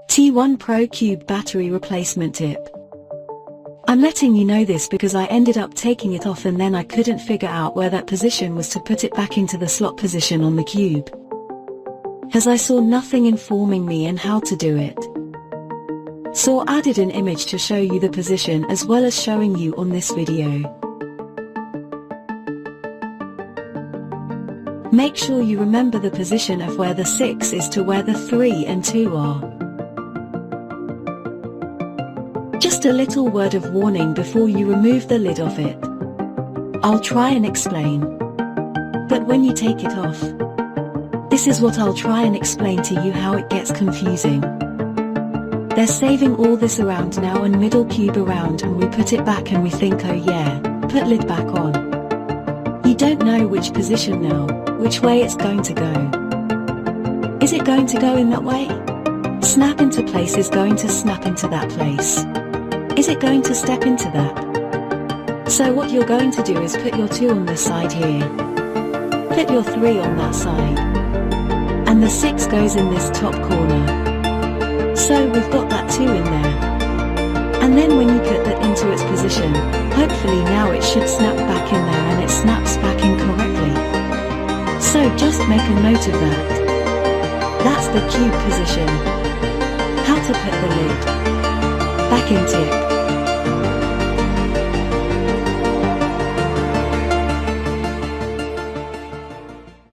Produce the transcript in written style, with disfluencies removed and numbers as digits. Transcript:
T1 Pro Cube battery replacement tip. I'm letting you know this because I ended up taking it off and then I couldn't figure out where that position was to put it back into the slot position on the cube, as I saw nothing informing me on how to do it. So I added an image to show you the position as well as showing you on this video. Make sure you remember the position of where the 6 is to where the 3 and 2 are. Just a little word of warning before you remove the lid off it. I'll try and explain, but when you take it off, this is what I'll try and explain to you how it gets confusing. They're saving all this around now and middle cube around, and we put it back and we think, oh yeah, put lid back on. You don't know which position now, which way it's going to go. Is it going to go in that way? Snap into place is going to snap into that place. Is it going to step into that? So what you're going to do is put your 2 on this side here, put your 3 on that side, and the 6 goes in this top corner. So we've got that 2 in there. And then when you put that into its position, hopefully now it should snap back in there and it snaps back in correctly. So just make a note of that. That's the cube position. How to put the lid back into it.